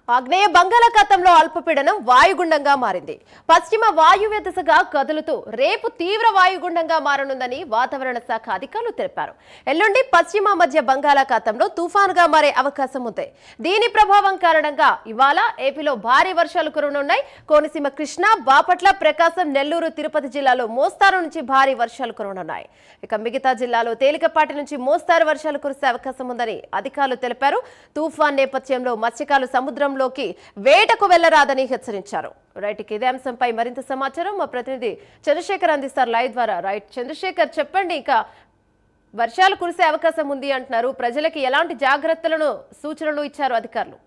ఆగ్నేయ బంగాళాఖాతంలో అల్పపీడనం వాయుగుండంగా మారింది. పశ్చిమ వాయువ్య దిశగా కదులుతూ రేపు తీవ్ర వాయుగుండంగా మారనుందని వాతావరణ శాఖ అధికారులు తెలిపారు. ఎల్లుండి పశ్చిమ మధ్య బంగాళాఖాతంలో తుఫానుగా మారే అవకాశం ఉంది. దీని ప్రభావం కారణంగా ఇవాళ ఏపీలో భారీ వర్షాలు కురవనున్నాయి. కోనసీమ, కృష్ణా, బాపట్ల, ప్రకాశం, నెల్లూరు, తిరుపతి జిల్లాలో మోస్తారు నుంచి భారీ వర్షాలు కురవనున్నాయి. ఇక మిగతా జిల్లాలో తేలికపాటి నుంచి మోస్తారు వర్షాలు కురిసే అవకాశం ఉందని అధికారులు తెలిపారు. తుఫాన్ నేపథ్యంలో మత్స్యకారులు సముద్రం లోకి వేటకు వెళ్లరాదని హెచ్చరించారు. రైట్, ఇదే అంశంపై మరింత సమాచారం మా ప్రతినిధి చంద్రశేఖర్ అందిస్తారు లైవ్ ద్వారా. రైట్ చంద్రశేఖర్, చెప్పండి. ఇక వర్షాలు కురిసే అవకాశం ఉంది అంటున్నారు. ప్రజలకి ఎలాంటి జాగ్రత్తలను సూచనలు ఇచ్చారు అధికారులు?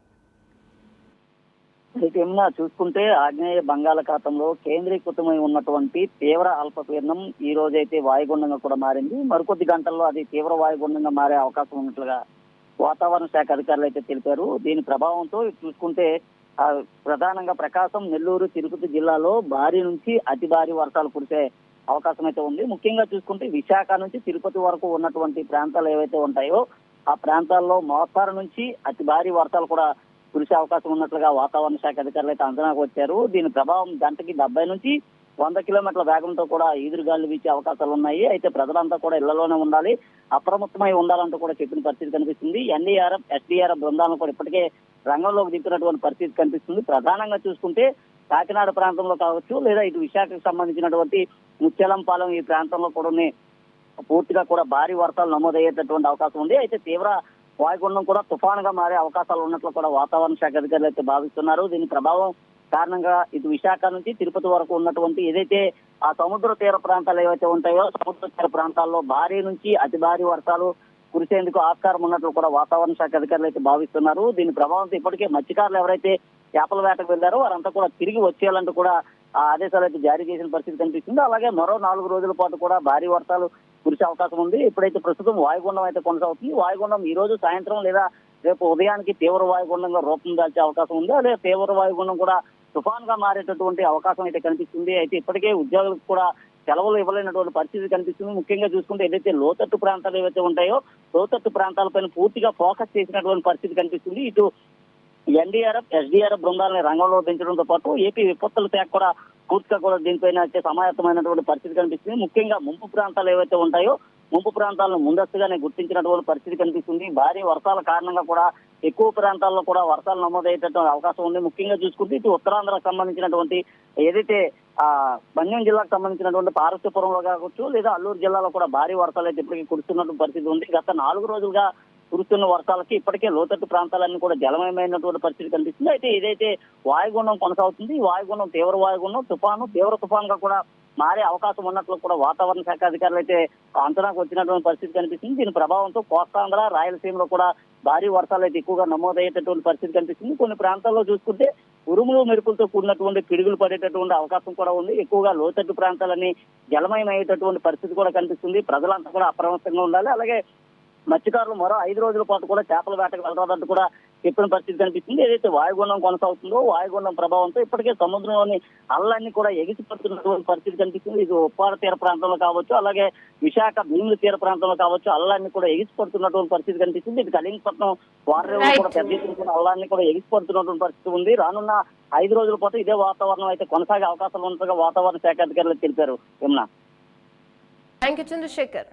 ఏమన్నా చూసుకుంటే ఆగ్నేయ బంగాళాఖాతంలో కేంద్రీకృతమై ఉన్నటువంటి తీవ్ర అల్పపీడనం ఈ రోజైతే వాయుగుండంగా కూడా మారింది. మరికొద్ది గంటల్లో అది తీవ్ర వాయుగుండంగా మారే అవకాశం ఉన్నట్లుగా వాతావరణ శాఖ అధికారులు అయితే తెలిపారు. దీని ప్రభావంతో చూసుకుంటే ప్రధానంగా ప్రకాశం, నెల్లూరు, తిరుపతి జిల్లాలో భారీ నుంచి అతి భారీ వర్షాలు కురిసే అవకాశం అయితే ఉంది. ముఖ్యంగా చూసుకుంటే విశాఖ నుంచి తిరుపతి వరకు ఉన్నటువంటి ప్రాంతాలు ఏవైతే ఉంటాయో ఆ ప్రాంతాల్లో మోస్తారు నుంచి అతి భారీ వర్షాలు కూడా కురిసే అవకాశం ఉన్నట్లుగా వాతావరణ శాఖ అధికారులు అయితే అంచనాకు వచ్చారు. దీని ప్రభావం గంటకి 70 నుంచి 100 కిలోమీటర్ల వేగంతో కూడా ఈదురుగాలు వీచే అవకాశాలు ఉన్నాయి. అయితే ప్రజలంతా కూడా ఇళ్లలోనే ఉండాలి, అప్రమత్తమై ఉండాలంటూ కూడా చెప్పిన పరిస్థితి కనిపిస్తుంది. ఎన్డీఆర్ఎఫ్, ఎస్డీఆర్ఎఫ్ బృందాలను కూడా ఇప్పటికే రంగంలోకి దింపినటువంటి పరిస్థితి కనిపిస్తుంది. ప్రధానంగా చూసుకుంటే కాకినాడ ప్రాంతంలో కావచ్చు, లేదా ఇటు విశాఖకు సంబంధించినటువంటి ముత్యాలంపాలెం ఈ ప్రాంతంలో కూడా పూర్తిగా కూడా భారీ వర్షాలు నమోదయ్యేటటువంటి అవకాశం ఉంది. అయితే తీవ్ర వాయుగుండం కూడా తుఫానుగా మారే అవకాశాలు ఉన్నట్లు కూడా వాతావరణ శాఖ అధికారులు అయితే భావిస్తున్నారు. దీని ప్రభావం కారణంగా ఇటు విశాఖ నుంచి తిరుపతి వరకు ఉన్నటువంటి ఏదైతే ఆ సముద్ర తీర ప్రాంతాలు ఏవైతే ఉంటాయో సముద్ర తీర ప్రాంతాల్లో భారీ నుంచి అతి భారీ వర్షాలు కురిసేందుకు ఆస్కారం ఉన్నట్లు కూడా వాతావరణ శాఖ అధికారులు అయితే భావిస్తున్నారు. దీని ప్రభావంతో ఇప్పటికే మత్స్యకారులు ఎవరైతే చేపల వేటకు వెళ్లారో వారంతా కూడా తిరిగి వచ్చేయాలంటూ కూడా ఆ ఆదేశాలు అయితే జారీ చేసిన పరిస్థితి కనిపిస్తుంది. అలాగే మరో 4 రోజుల పాటు కూడా భారీ వర్షాలు కురిసే అవకాశం ఉంది. ఇప్పుడైతే ప్రస్తుతం వాయుగుండం అయితే కొనసాగుతుంది. వాయుగుండం ఈ రోజు సాయంత్రం లేదా రేపు ఉదయానికి తీవ్ర వాయుగుండంగా రూపం దాల్చే అవకాశం ఉంది. అదే తీవ్ర వాయుగుండం కూడా తుఫాన్ గా మారేటటువంటి అవకాశం అయితే కనిపిస్తుంది. అయితే ఇప్పటికే ఉద్యోగులకు కూడా సెలవులు ఇవ్వలేనటువంటి పరిస్థితి కనిపిస్తుంది. ముఖ్యంగా చూసుకుంటే ఏదైతే లోతట్టు ప్రాంతాలు ఏవైతే ఉంటాయో లోతట్టు ప్రాంతాలపైన పూర్తిగా ఫోకస్ చేసినటువంటి పరిస్థితి కనిపిస్తుంది. ఇటు ఎన్డీఆర్ఎఫ్, ఎస్డీఆర్ఎఫ్ బృందాలని రంగంలో దించడంతో పాటు ఏపీ విపత్తుల శాఖ కూడా పూర్తిగా కూడా దీనిపైన అయితే సమాయత్తమైనటువంటి పరిస్థితి కనిపిస్తుంది. ముఖ్యంగా ముంపు ప్రాంతాలు ఏవైతే ఉంటాయో ముంపు ప్రాంతాలను ముందస్తుగానే గుర్తించినటువంటి పరిస్థితి కనిపిస్తుంది. భారీ వర్షాల కారణంగా కూడా ఎక్కువ ప్రాంతాల్లో కూడా వర్షాలు నమోదయ్యేటటువంటి అవకాశం ఉంది. ముఖ్యంగా చూసుకుంటే ఇటు ఉత్తరాంధ్రకు సంబంధించినటువంటి ఏదైతే మన్యం జిల్లాకు సంబంధించినటువంటి పార్వతీపురంలో కావచ్చు, లేదా అల్లూరు జిల్లాలో కూడా భారీ వర్షాలు అయితే ఇప్పటికీ కురుస్తున్నటువంటి పరిస్థితి ఉంది. గత 4 రోజులుగా కురుస్తున్న వర్షాలకి ఇప్పటికే లోతట్టు ప్రాంతాలన్నీ కూడా జలమయమైనటువంటి పరిస్థితి కనిపిస్తుంది. అయితే ఏదైతే వాయుగుండం కొనసాగుతుంది, ఈ వాయుగుండం తీవ్ర వాయుగుండం తీవ్ర తుఫాన్గా కూడా మారే అవకాశం ఉన్నట్లు కూడా వాతావరణ శాఖ అధికారులు అయితే అంచనాకు వచ్చినటువంటి పరిస్థితి కనిపిస్తుంది. దీని ప్రభావంతో కోస్తాంధ్ర, రాయలసీమలో కూడా భారీ వర్షాలు అయితే ఎక్కువగా నమోదయ్యేటటువంటి పరిస్థితి కనిపిస్తుంది. కొన్ని ప్రాంతాల్లో చూసుకుంటే ఉరుములు మెరుపులతో కూడినటువంటి పిడుగులు పడేటటువంటి అవకాశం కూడా ఉంది. ఎక్కువగా లోతట్టు ప్రాంతాలన్నీ జలమయం అయ్యేటటువంటి పరిస్థితి కూడా కనిపిస్తుంది. ప్రజలంతా కూడా అప్రమత్తంగా ఉండాలి. అలాగే మత్స్యకారులు మరో 5 రోజుల పాటు కూడా చేపల వేటకు వెళ్ళరాదంటూ కూడా చెప్పిన పరిస్థితి కనిపిస్తుంది. ఏదైతే వాయుగుండం కొనసాగుతుందో వాయుగుండం ప్రభావంతో ఇప్పటికే సముద్రంలోని అల్లన్నీ కూడా ఎగిసిపడుతున్నటువంటి పరిస్థితి కనిపిస్తుంది. ఇది ఉప్పాడ తీర ప్రాంతంలో కావచ్చు, అలాగే విశాఖ భీముల తీర ప్రాంతంలో కావచ్చు, అల్లన్నీ కూడా ఎగిసిపడుతున్నటువంటి పరిస్థితి కనిపిస్తుంది. ఇది కళింగపట్నం వారరేవులు కూడా పెద్ద ఎత్తున అల్లాన్ని కూడా ఎగిసిపడుతున్నటువంటి పరిస్థితి ఉంది. రానున్న 5 రోజుల పాటు ఇదే వాతావరణం అయితే కొనసాగే అవకాశాలు ఉన్నట్టుగా వాతావరణ శాఖ అధికారులు తెలిపారు. Thank you Chandrasekhar.